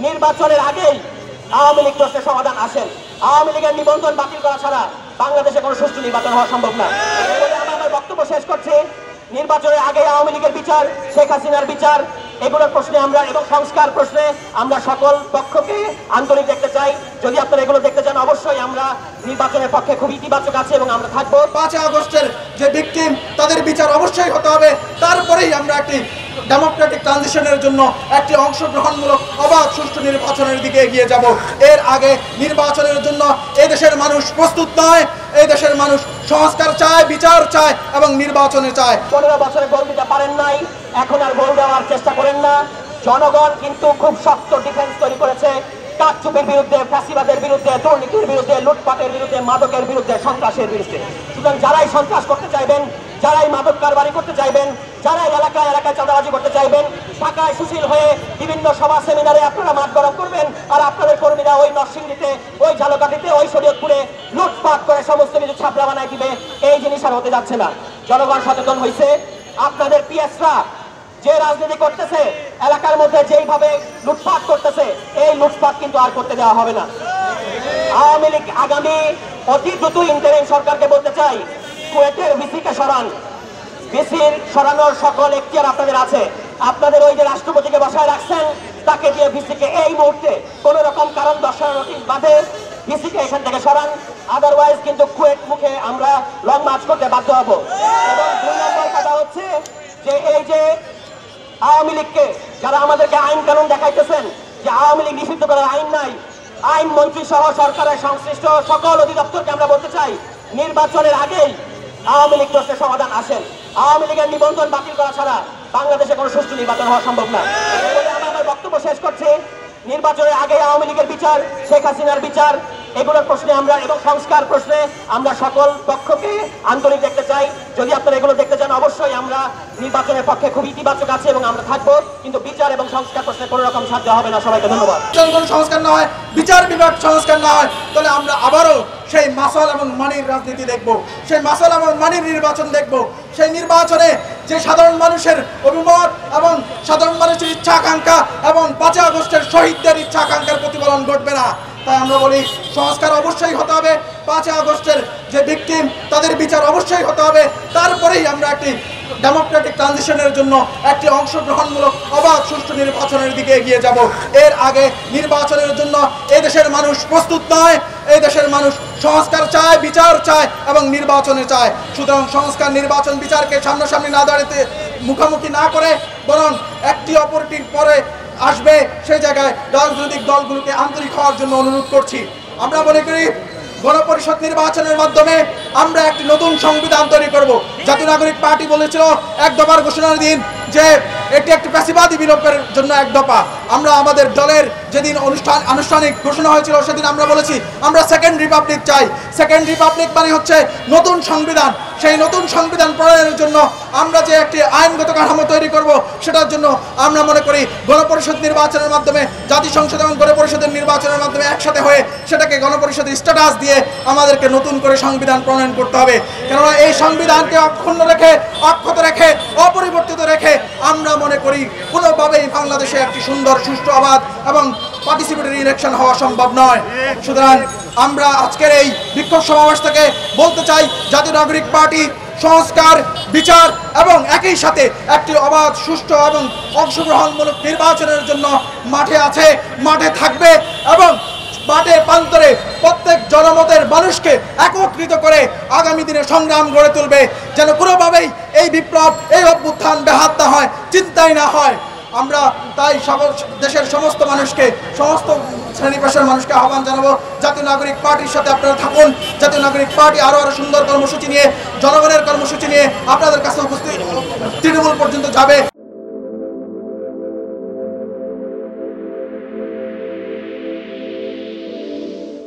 নির্বাচনের আগেই আওয়ামী লীগ প্রশ্নের সমাধান আসেন। আওয়ামী লীগের নিবন্ধন বাতিল করা ছাড়া বাংলাদেশে কোনো সুষ্ঠু নির্বাচন হওয়া সম্ভব না। আমি আমার বক্তব্য শেষ করছি। নির্বাচনের আগে আওয়ামী লীগের বিচার, শেখ হাসিনার বিচার, এগুলোর প্রশ্নে আমরা এবং সংস্কার প্রশ্নে আমরা সকল পক্ষকে আন্তরিক দেখতে চাই। যদি আপনারা এগুলো দেখতে চান, অবশ্যই আমরা নির্বাচনের পক্ষে খুব ইতিবাচক আছে এবং আমরা থাকবো। 5 আগস্টের যে ভিকটিম তাদের বিচার অবশ্যই হতে হবে। তারপরেই আমরা একটি ডেমোক্রেটিক ট্রানজিশনের জন্য একটি অংশগ্রহণমূলক অবাধ সুষ্ঠু নির্বাচনের দিকে এগিয়ে যাব। এর আগে নির্বাচনের জন্য এই দেশের মানুষ প্রস্তুত নয়। এই দেশের মানুষ সংস্কার চায়, বিচার চায় এবং নির্বাচনে চায়। 15 বছরে গোল দিতে পারেন নাই, এখন আর গোল দেওয়ার চেষ্টা করেন না। জনগণ কিন্তু খুব শক্ত ডিফেন্স তৈরি করেছে কারচুপির বিরুদ্ধে, ফ্যাসিবাদের বিরুদ্ধে, দুর্নীতির বিরুদ্ধে, লুটপাটের বিরুদ্ধে, মাদকের বিরুদ্ধে, সন্ত্রাসের বিরুদ্ধে। সুতরাং যারাই সন্ত্রাস করতে চাইবেন, যারাই মাদক কারবারি করতে চাইবেন, যারাই এলাকায় এলাকায় চাঁদাবাজি করতে চাইবেন, ঢাকায় সুশীল হয়ে বিভিন্ন সভা সেমিনারে আপনারা মাঠ গরম করবেন, আর আপনাদের কর্মীরা ওই নরসিংদীতে, ওই ঝালকাঠিতে, ওই শরীয়তপুরে লুটপাট করে সমস্ত কিছু ছাপড়া বানায় দিবে। এই জিনিস আর হতে যাচ্ছে না। জনগণ সচেতন হয়েছে। আপনাদের পিএসরা যে রাজনীতি করতেছে, এলাকার মধ্যে যেইভাবে লুটপাট করতেছে, এই লুটপাট কিন্তু আর করতে দেওয়া হবে না। আওয়ামী লীগ আগামী অতি দ্রুত ইন্টারিম সরকারকে বলতে চাই, কুয়েটের ভিসিকে সরান। ভিসির সরানোর সকল এখতিয়ার আপনাদের আছে। আপনাদের ওই যে রাষ্ট্রপতিকে বসায় রাখছেন, তাকে দিয়ে ভিসিকে এই মুহূর্তে কোন রকম কারণ দর্শানোর নোটিশ বাদে ভিসিকে এখান থেকে সরান। আদারওয়াইজ কিন্তু কুয়েট মুখে আমরা লং মার্চ করতে বাধ্য হব। এবং 2 নম্বর কথা হচ্ছে যে এই যে আওয়ামী লীগকে যারা আমাদেরকে আইন কানুন দেখাইতেছেন যে আওয়ামী লীগ নিষিদ্ধ করার আইন নাই, আইন মন্ত্রী সহ সরকারের সংশ্লিষ্ট সকল অধিদপ্তরকে আমরা বলতে চাই, নির্বাচনের আগেই আওয়ামী লীগ প্রশ্নের সমাধান আসেন। আওয়ামী লীগের নিবন্ধন বাতিল করা ছাড়া বাংলাদেশে কোনো সুষ্ঠু নির্বাচন হওয়া সম্ভব না। আমি আমার বক্তব্য শেষ করছি। নির্বাচনের আগে আওয়ামী লীগের বিচার, শেখ হাসিনার বিচার, এগুলোর প্রশ্নে আমরা এবং সংস্কার প্রশ্নে আমরা সকল পক্ষকে আন্তরিক দেখতে চাই। যদি আপনারা এগুলো দেখতে চান, অবশ্যই আমরা নির্বাচনের পক্ষে খুব ইতিবাচক আছে এবং আমরা থাকবো। কিন্তু বিচার এবং সংস্কার প্রশ্নে কোনো রকম সাহায্য হবে না। সবাইকে ধন্যবাদ। কোনো সংস্কার না হয়, বিচার বিভাগ সংস্কার না হয়, তাহলে আমরা আবারও সেই মাসাল এবং মানির রাজনীতি দেখব, সেই মাসাল এবং মানির নির্বাচন দেখব। সেই নির্বাচনে যে সাধারণ মানুষের অভিমত এবং সাধারণ মানুষের ইচ্ছা আকাঙ্ক্ষা এবং 5 আগস্টের শহীদদের ইচ্ছা আকাঙ্ক্ষার প্রতিফলন ঘটবে না। তাই আমরা বলি সংস্কার অবশ্যই হতে হবে। 5 আগস্টের যে ভিকটিম তাদের বিচার অবশ্যই হতে হবে। তারপরেই আমরা একটি ডেমোক্রেটিক ট্রানজিশনের জন্য একটি অংশগ্রহণমূলক অবাধ সুষ্ঠু নির্বাচনের দিকে এগিয়ে যাব। এর আগে নির্বাচনের জন্য এই দেশের মানুষ প্রস্তুত নয়। এই দেশের মানুষ সংস্কার চায়, বিচার চায় এবং নির্বাচনে চায়। সুতরাং সংস্কার, নির্বাচন, বিচারকে সামনাসামনি না দাঁড়াতে, মুখোমুখি না করে, বরং একটি অপরটির পরে আসবে, সেই জায়গায় রাজনৈতিক দলগুলোকে আন্তরিক হওয়ার জন্য অনুরোধ করছি। আমরা মনে করি গণপরিষদ নির্বাচনের মাধ্যমে আমরা একটি নতুন সংবিধান তৈরি করব। জাতীয় নাগরিক পার্টি বলেছিল 1 দফার ঘোষণার দিন যে এটি একটি ফ্যাসিবাদী বিলোপের জন্য 1 দফা। আমরা আমাদের দলের যেদিন আনুষ্ঠানিক ঘোষণা হয়েছিল সেদিন আমরা বলেছি আমরা সেকেন্ড রিপাবলিক চাই। সেকেন্ড রিপাবলিক মানে হচ্ছে নতুন সংবিধান। সেই নতুন সংবিধান প্রণয়নের জন্য আমরা যে একটি আইনগত কাঠামো তৈরি করব, সেটার জন্য আমরা মনে করি গণপরিষদ নির্বাচনের মাধ্যমে, জাতীয় সংসদ এবং গণপরিষদের নির্বাচনের মাধ্যমে একসাথে হয়ে সেটাকে গণপরিষদের স্ট্যাটাস দিয়ে আমাদেরকে নতুন করে সংবিধান প্রণয়ন করতে হবে। কেননা এই সংবিধানকে অক্ষুণ্ণ রেখে, অক্ষত রেখে, অপরিবর্তিত রেখে আমরা মনে করি কোনোভাবেই বাংলাদেশে একটি সুন্দর, সুষ্ঠু, অবাধ এবং পার্টিসিপেটরি ইলেকশন হওয়া সম্ভব নয়। সুতরাং আমরা আজকের এই বিক্ষোভ সমাবেশ থেকে বলতে চাই, জাতীয় নাগরিক পার্টি সংস্কার, বিচার এবং একই সাথে একটি অবাধ, সুষ্ঠু এবং অংশগ্রহণমূলক নির্বাচনের জন্য মাঠে আছে, মাঠে থাকবে এবং মাঠে প্রান্তরে প্রত্যেক জনমতের মানুষকে একত্রিত করে আগামী দিনে সংগ্রাম গড়ে তুলবে, যেন কোনোভাবেই এই বিপ্লব, এই অভ্যুত্থান ব্যাহত না হয়, চিন্তাই না হয়। আমরা তাই দেশের সমস্ত মানুষকে, সমস্ত শ্রেণী পেশার মানুষকে আহ্বান জানাবো, জাতীয় নাগরিক পার্টির সাথে আপনারা থাকুন। জাতীয় নাগরিক পার্টি আরো সুন্দর কর্মসূচি নিয়ে, জনগণের কর্মসূচি নিয়ে আপনাদের কাছে উপস্থিত তৃণমূল পর্যন্ত যাবে।